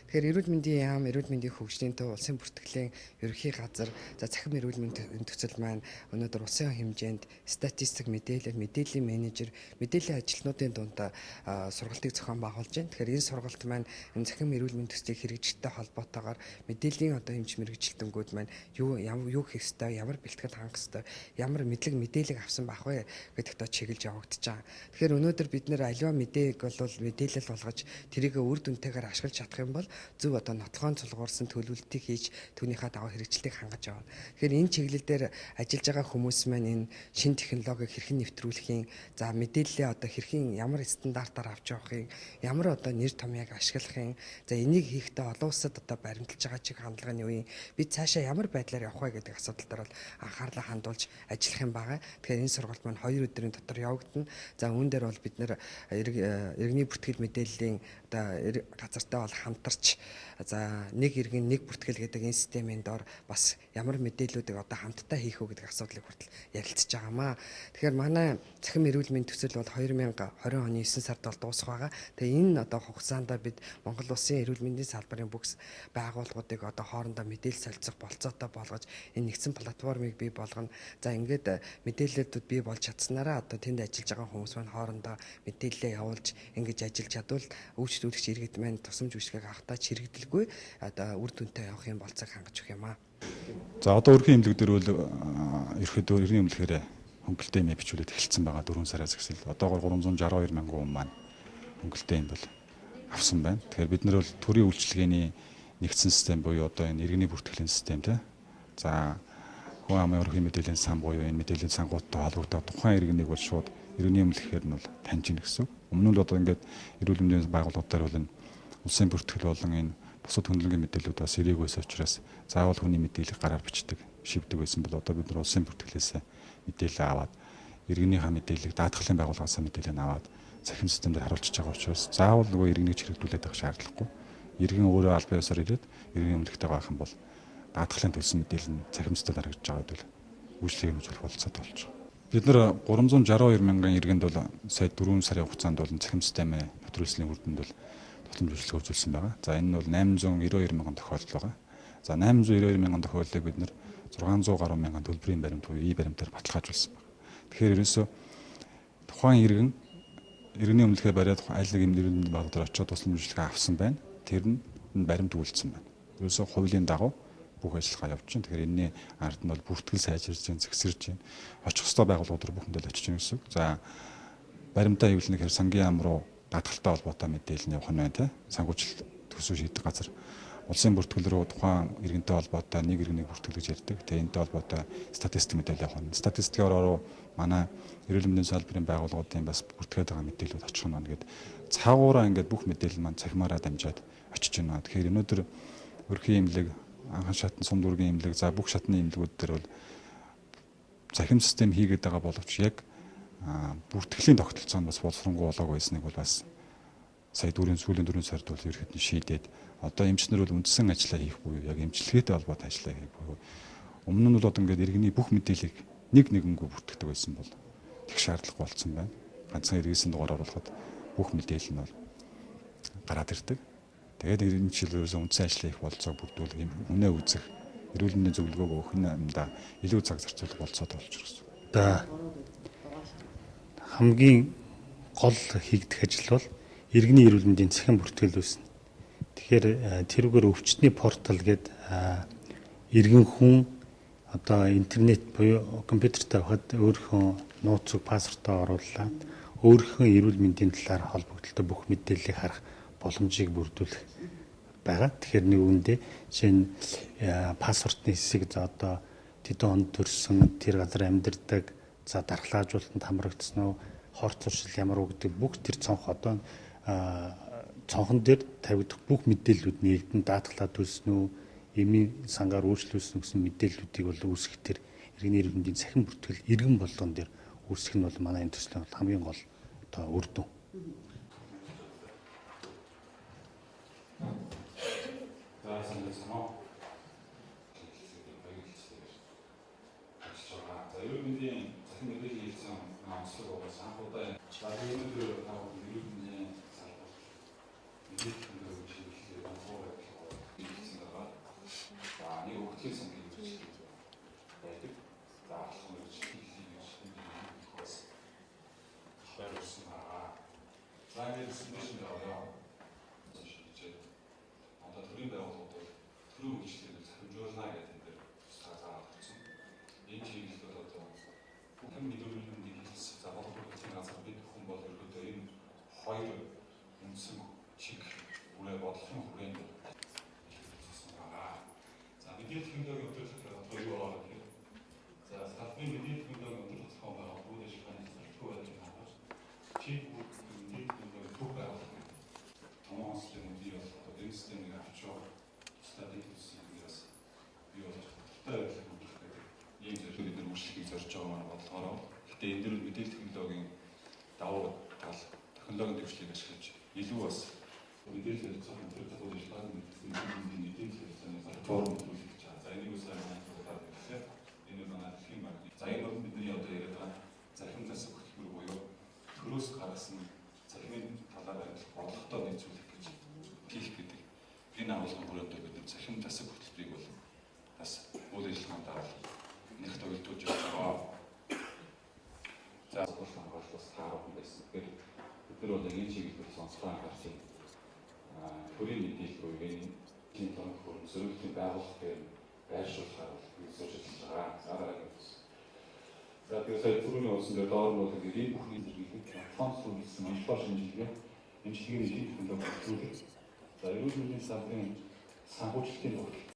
Тэгэхээр эрүүл мэндийн яам, эрүүл мэндийн хөгжлийн төв улсын бүртгэлийн ерөнхий газар, за цахим эрүүл мэндийн төсөл маань өнөөдөр улсын хэмжээнд статистик мэдээллийн менежер, мэдээллийн ажилтнуудын дунд сургалтыг зохион байгуулж байна. Тэгэхээр энэ сургалт маань энэ цахим эрүүл мэндийн төслийг хэрэгжихтэй холбоотойгоор мэдээллийн эмч мэргэжилтэнгүүд маань юу хийх ёстой, ямар бэлтгэл хангах ёстой, ямар мэдээлэл авсан байх вэ гэдэгт чиглэж явагдаж байгаа. Тэгэхээр өнөөдөр бид нэр аливаа мэдээг бол мэдээлэл болгож тэрийг үр дүнтэйгээр ашиглаж чадах юм бол зөв нотлохоон цулгуурсан төлөвлөлтийг хийж түүнийхээ дагуу хэрэгжилтийг хангаж явна. Тэгэхээр энэ чиглэл дээр ажиллаж байгаа хүмүүс маань энэ шин технологиг хэрхэн нэвтрүүлэхийн, за мэдээллээ хэрхэн ямар стандартаар авч явахын, ямар нэр томьёог ашиглахын, за энийг хийхдээ олон улсад баримталж байгаа чиг хандлагын үеийн бид цаашаа ямар байдлаар явах вэ гэдэг асуудал дээр бол анхаарлаа хандуулж ажиллах юм байгаа. Тэгэхээр энэ сургалт маань 2 өдрийн дотор явагдана. За үүн дээр бол бид нэр иргэний бүртгэл мэдээллийн газартай бол хамтарч за нэг иргэн нэг бүртгэл гэдэг энэ системийн доор бас ямар мэдээллүүдийг хамтдаа хийх үү гэдэг асуудлыг хүртэл ярилцж байгаамаа. Тэгэхээр манай цахим эрүүл мэндийн төсөл бол 2020 оны 9 сард бол дуусах байгаа. Тэгээ энэ хугацаанд бид Монгол улсын эрүүл мэндийн салбарын бүх байгууллагуудыг хоорондоо мэдээлэл солилцох болцоотой болгож энэ нэгдсэн платформыг бий болгоно. За ингээд мэдээллүүд бий болж чадсанараа тэнд ажиллаж байгаа хүмүүс маань хоорондоо мэдээлэлээ явуулж ингэж ажиллаж чадвал үйлчлүүлэгч иргэд маань тусламж үйлчлэгийг авахтаа чирэгдэлгүй үр дүнтэй явахын болцоог хангаж өгөх юм аа. За өрхийн эмнэлэг дээр бол ерөөхдөө иргэний эмнэлгээр хөнгөлтэй юм бичүүлээд эхэлсэн байгаа 4 сараас эхэл. Одоогоор 362 мянган хүн маань хөнгөлтэй юм бол авсан байна. Тэгэхээр бид нар бол төрийн үйлчилгээний нэгдсэн систем буюу энэ иргэний бүртгэлийн систем тий. За хүн амын өрхийн мэдээллийн сан буюу энэ мэдээллийн сангуудтай холбогдоод тухайн иргэнийг бол шууд иргэний эмнэлгээр нь бол таньж ийн гэсэн. Өмнө нь ингээд эрүүл мэндийн байгууллагуудаар бол энэ улсын бүртгэл болон энэ бусад хөндлөнгийн мэдээлэлүүд бас ирээгүй байсан учраас заавал хүний мэдээллийг гараар бичдэг, шивдэг байсан бол одоо бид нар улсын бүртгэлээс мэдээлэл аваад иргэнийхээ мэдээллийг даатгалын байгууллагаас мэдээлэл аваад цахим системээр харуулж байгаа учраас заавал иргэнийг чирэгдүүлээд байх шаардлагагүй. Иргэн өөрөө аль биесээр ирээд иргэний эмнэлэгтэй байх юм бол даатгалын төлсөн мэдээлэл нь цахим системээр харагдж байгаа гэдэг үйлчлэгийг үзүүлэх болцоотой болж байгаа. Бид нар 362 мянган иргэнд бол сая 4 сарын хугацаанд бол цахим системээ нэвтрүүлсний үр дүнд бол тусламж үйлчлэг үзүүлсэн байгаа. За энэ нь бол 892 мянган тохиолдол байгаа. За 892 мянган тохиолдлыг бид нар 600 гаруй мянган төлбөрийн баримт буюу баримтаар баталгаажуулсан байна. Тэгэхээр ерөөсөө тухайн иргэний эмнэлгээ бариад аль нэг эмнэлгийн байгууллагаар очиод тусламж үйлчлэг авсан байна. Тэр нь баримт үйлдсэн байна. Ерөөсөө хуулийн дагуу бүх ажиллагаа явж байна. Тэгэхээр энэний ард нь бол бүртгэл сайжирж байна, зэгсэрж байна. Очих ёстой байгууллагууд бүх хүндэл очиж байна гэсэн үг. За баримтаа хэвлэнэ гэхээр сангийн яам руу даатгалтай холбоотой мэдээлэл нь явах нь байна тий. Санхүүжилт төсөв шийдэх газар улсын бүртгэл рүү тухайн иргэнтэй холбоотой нэг иргэнийг бүртгэл гэж ярьдаг. Тэгээ энэтэй холбоотой статистик мэдээлэл явах нь. Статистикээр ороо манай эрүүл мэндийн салбарын байгууллагуудын бас бүртгээд байгаа мэдээлэлүүд очих нь байна гэдэг. Цаагаараа ингээд бүх мэдээлэл маань цахимаараа дамжаад очиж байна. Тэгэхээр өнөөдөр өрхийн эмнэлэг, анхан шатны сум дүүргийн эмнэлэг, за бүх шатны эмнэлгүүд дээр бол цахим систем хийгээд байгаа боловч яг бүртгэлийн тогтолцоонд бас боловсронгуй болоог байсныг бол бас сая сүүлийн 4 сард бол ерхэд нь шийдээд одоо эмчнэр бол үндсэн ажиллаа хийх буюу яг эмчилгээтэй холбоотой ажиллаа хийх буюу өмнө нь бол ингээд иргэний бүх мэдээллийг нэг нэгэнгүү бүртгэдэг байсан бол их шаардлага болцсон байна. Ганцхан иргэсэн дугаараар болоход бүх мэдээлэл нь бол гараад ирдэг. Тэгээд энэ жишээлбэл үндсэн ажиллаа хийх болцоог бүрдүүлэх юм үнэ үзэх эрүүл мэндийн зөвлөгөөг өгөх юмдаа илүү цаг зарцуулах болцоотой болж ирсэн. За хамгийн гол хийгдэх ажил бол иргэний эрүүл мэндийн цахим бүртгэл үүснэ. Тэгэхээр тэрүүгээр өвчтний портал гэдэг иргэн хүн одоо интернет буюу компьютертэй хахад өөрийнхөө нууцыг пассвортоо оруулаад өөрийнхөө эрүүл мэндийн талаар холбогдолтой бүх мэдээллийг харах боломжийг бүрдүүлэх байгаа. Тэгэхээр нэг үндэ жишээ нь пассвортны хэсэг за одоо тэдэн онд төрсэн тэр газар амьдардаг за дархлаажуулалтанд хамрагдсан уу хорт зуршил ямар уу гэдэг бүх тэр цонх одоо цонхон дээр тавигдах бүх мэдээллүүд нэгдэн даатгалаа төлсөн үү эмийн сангаар үйлчлүүлсэн гэсэн мэдээллүүдийг бол үүсгэх тэр иргэний эрүүл мэндийн цахим бүртгэл иргэн болгон дээр үүсгэх нь бол манай энэ төслийн хамгийн гол одоо үр дүн. Эрүүл мэндийн цахим мэдээлэл хийсэн онцлог байгаа санхүүтэй өнөөдөр эрүүл мэндийн салбар мэдээлэл хэмжээ чиглэлээр онцлог ашиглаж илүү бас мэдээлэл хэлцэх энэ төр ажиллагааг мэдээлэл хэлцээнээс форум төлөвлөж байгаа. За энийг үсээр хаалгаар гэхээр энэ манай дэлхийн банкны за энэ бол бидний одоо яриад байгаа захин засаг хөтөлбөр буюу төрөөс гаргасан захимын талаар ажиллах бодлоготой нийцүүлэх гэж хийх гэдэг. Энэ агуулгын хүрээндээ бид захин засаг хөтөлбөрийг бол бас үйл ажиллагаанд нэг төвлөрүүлж байгаа. За болон бас таарах байсан. Тэгэхээр бид нар бол энэ чиглэлээр сонсгоо анхаарсан. Төрийн мэдээлэл буюу энэ тийм тоног хөрөн зөвлөлийн байгууллага дээр байршуулахаар үзэж байгаа. За тэгээд сая түрүүний uuсан дээр доор нь бол энэ бүхний зэрэглэлд платформ сүлжсэн онцлог шинжилгээ эмчилгээний шинжилгээнд боловсруулах. За эрүүл мэндийн салбарын санхүүжилтийн